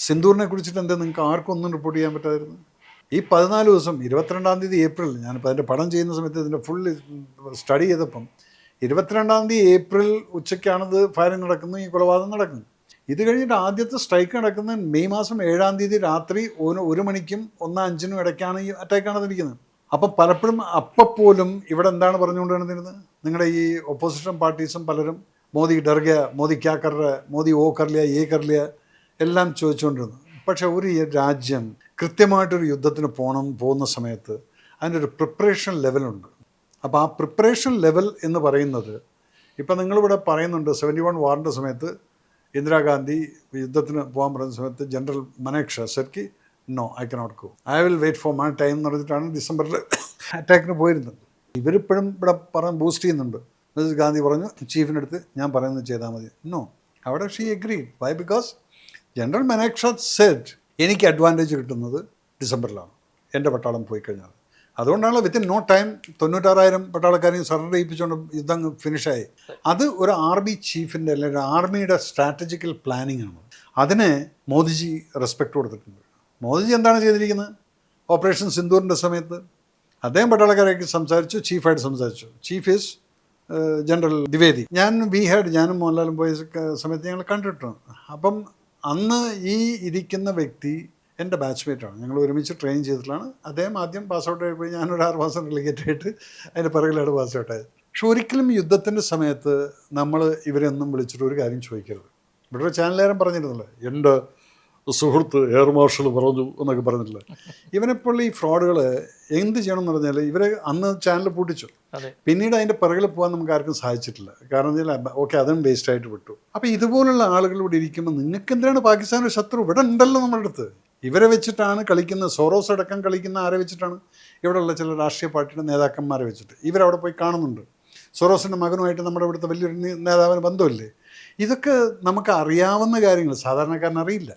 സിന്ദൂറിനെ കുറിച്ചിട്ട് എന്താ നിങ്ങൾക്ക് ആർക്കും ഒന്നും റിപ്പോർട്ട് ചെയ്യാൻ പറ്റാതിരുന്നു? ഈ 14 ദിവസം 22-ാം തീയതി ഏപ്രിൽ, ഞാനിപ്പോൾ അതിൻ്റെ പഠനം ചെയ്യുന്ന സമയത്ത് ഇതിൻ്റെ ഫുൾ സ്റ്റഡി ചെയ്തപ്പം 22-ാം തീയതി ഏപ്രിൽ ഉച്ചയ്ക്കാണിത് ഫയറിങ് നടക്കുന്നു, ഈ കൊലപാതകം നടക്കുന്നു. ഇത് കഴിഞ്ഞിട്ട് ആദ്യത്തെ സ്ട്രൈക്ക് നടക്കുന്നത് മെയ് മാസം 7-ാം തീയതി രാത്രി 1 മണിക്കും 1:05 ഇടയ്ക്കാണ് ഈ അറ്റാക്ക് നടന്നിരിക്കുന്നത്. അപ്പം പലപ്പോഴും പോലും ഇവിടെ എന്താണ് പറഞ്ഞുകൊണ്ട് നടന്നിരുന്നത്? നിങ്ങളുടെ ഈ ഒപ്പോസിഷൻ പാർട്ടീസും പലരും മോദി ഡർ ഗയ, മോദി ക്യാ കർ രഹാ, മോദി ഓ കർ ലിയ, ഏ കർ ലിയ എല്ലാം ചോദിച്ചുകൊണ്ടിരുന്നു. പക്ഷേ ഒരു രാജ്യം കൃത്യമായിട്ടൊരു യുദ്ധത്തിന് പോകുന്ന സമയത്ത് അതിൻ്റെ ഒരു പ്രിപ്പറേഷൻ ലെവലുണ്ട്. അപ്പോൾ ആ പ്രിപ്പറേഷൻ ലെവൽ എന്ന് പറയുന്നത്, ഇപ്പം നിങ്ങളിവിടെ പറയുന്നുണ്ട് 71 വാറിൻ്റെ സമയത്ത് ഇന്ദിരാഗാന്ധി യുദ്ധത്തിന് പോകാൻ പറയുന്ന സമയത്ത് ജനറൽ മനേക്ഷ സെർക്കി no I cannot go, I will wait for my time എന്ന് പറഞ്ഞിട്ടാണ് ഡിസംബറിൽ അറ്റാക്കിന് പോയിരുന്നത്. ഇവരിപ്പോഴും ഇവിടെ ബൂസ്റ്റ് ചെയ്യുന്നുണ്ട്. മിസസ് ഗാന്ധി പറഞ്ഞു ചീഫിൻ്റെ അടുത്ത് ഞാൻ പറയുന്നത് ചെയ്താൽ മതി. നോ, അവിടെ she agreed. Why? Because general Manekshaw said എനിക്ക് അഡ്വാൻറ്റേജ് കിട്ടുന്നത് ഡിസംബറിലാണ് എൻ്റെ പട്ടാളം പോയി കഴിഞ്ഞാൽ. അതുകൊണ്ടാണ് വിത്തിൻ നോ ടൈം 96,000 പട്ടാളക്കാരെയും സറണ്ടർ ചെയ്യിപ്പിച്ചുകൊണ്ട് യുദ്ധം ഫിനിഷായി. അത് ഒരു ആർമി ചീഫിൻ്റെ അല്ലെങ്കിൽ ആർമിയുടെ സ്ട്രാറ്റജിക്കൽ പ്ലാനിങ് ആണ്. അതിനെ മോദിജി റെസ്പെക്റ്റ് കൊടുത്തിട്ടുണ്ട്. മോദിജി എന്താണ് ചെയ്തിരിക്കുന്നത്? ഓപ്പറേഷൻ സിന്ദൂറിൻ്റെ സമയത്ത് അദ്ദേഹം പട്ടാളക്കാരേക്ക് സംസാരിച്ചു, ചീഫായിട്ട് സംസാരിച്ചു. Chief is general Dwivedi. ഞാനും മോഹൻലാലും പോയ സമയത്ത് ഞങ്ങൾ കണ്ടിട്ടുണ്ട്. അപ്പം അന്ന് ഈ ഇരിക്കുന്ന വ്യക്തി എൻ്റെ ബാച്ച്മേറ്റാണ്. ഞങ്ങൾ ഒരുമിച്ച് ട്രെയിൻ ചെയ്തിട്ടുള്ളതാണ്. അദ്ദേഹം ആദ്യം പാസ് ഔട്ടായി പോയി, ഞാനൊരു 6 മാസം ഡെലിഗേറ്റ് ആയിട്ട് അതിൻ്റെ പിറകിലാണ് പാസ് ഔട്ടായത്. പക്ഷെ ഒരിക്കലും യുദ്ധത്തിൻ്റെ സമയത്ത് നമ്മൾ ഇവരെയൊന്നും വിളിച്ചിട്ട് ഒരു കാര്യം ചോദിക്കരുത്. ഇവിടെ ഒരു ചാനലുകാരൻ പറഞ്ഞിരുന്നില്ല, എൻ്റെ സുഹൃത്ത് എയർ മാർഷൽ പറഞ്ഞു എന്നൊക്കെ പറഞ്ഞിട്ടില്ല. ഇവനെപ്പോൾ ഈ ഫ്രോഡുകൾ എന്ത് ചെയ്യണം എന്ന് പറഞ്ഞാൽ, ഇവരെ അന്ന് ചാനൽ പൂട്ടിച്ചു. പിന്നീട് അതിൻ്റെ പിറകിൽ പോകാൻ നമുക്ക് ആർക്കും സാധിച്ചിട്ടില്ല. കാരണം വെച്ചാൽ ഓക്കെ അതും വേസ്റ്റായിട്ട് വിട്ടു. അപ്പോൾ ഇതുപോലുള്ള ആളുകൾ ഇവിടെ ഇരിക്കുമ്പോൾ നിങ്ങൾക്ക് എന്തിനാണ് പാകിസ്ഥാൻ്റെ ശത്രു? ഇവിടെ ഉണ്ടല്ലോ നമ്മുടെ അടുത്ത്. ഇവരെ വെച്ചിട്ടാണ് കളിക്കുന്നത്. സോറോസ് അടക്കം കളിക്കുന്ന ആരെ വെച്ചിട്ടാണ്? ഇവിടെയുള്ള ചില രാഷ്ട്രീയ പാർട്ടിയുടെ നേതാക്കന്മാരെ വെച്ചിട്ട്. ഇവരവിടെ പോയി കാണുന്നുണ്ട്. സോറോസിൻ്റെ മകനുമായിട്ട് നമ്മുടെ ഇവിടുത്തെ വലിയൊരു നേതാവിന് ബന്ധമില്ലേ? ഇതൊക്കെ നമുക്ക് അറിയാവുന്ന കാര്യങ്ങൾ, സാധാരണക്കാരൻ അറിയില്ല.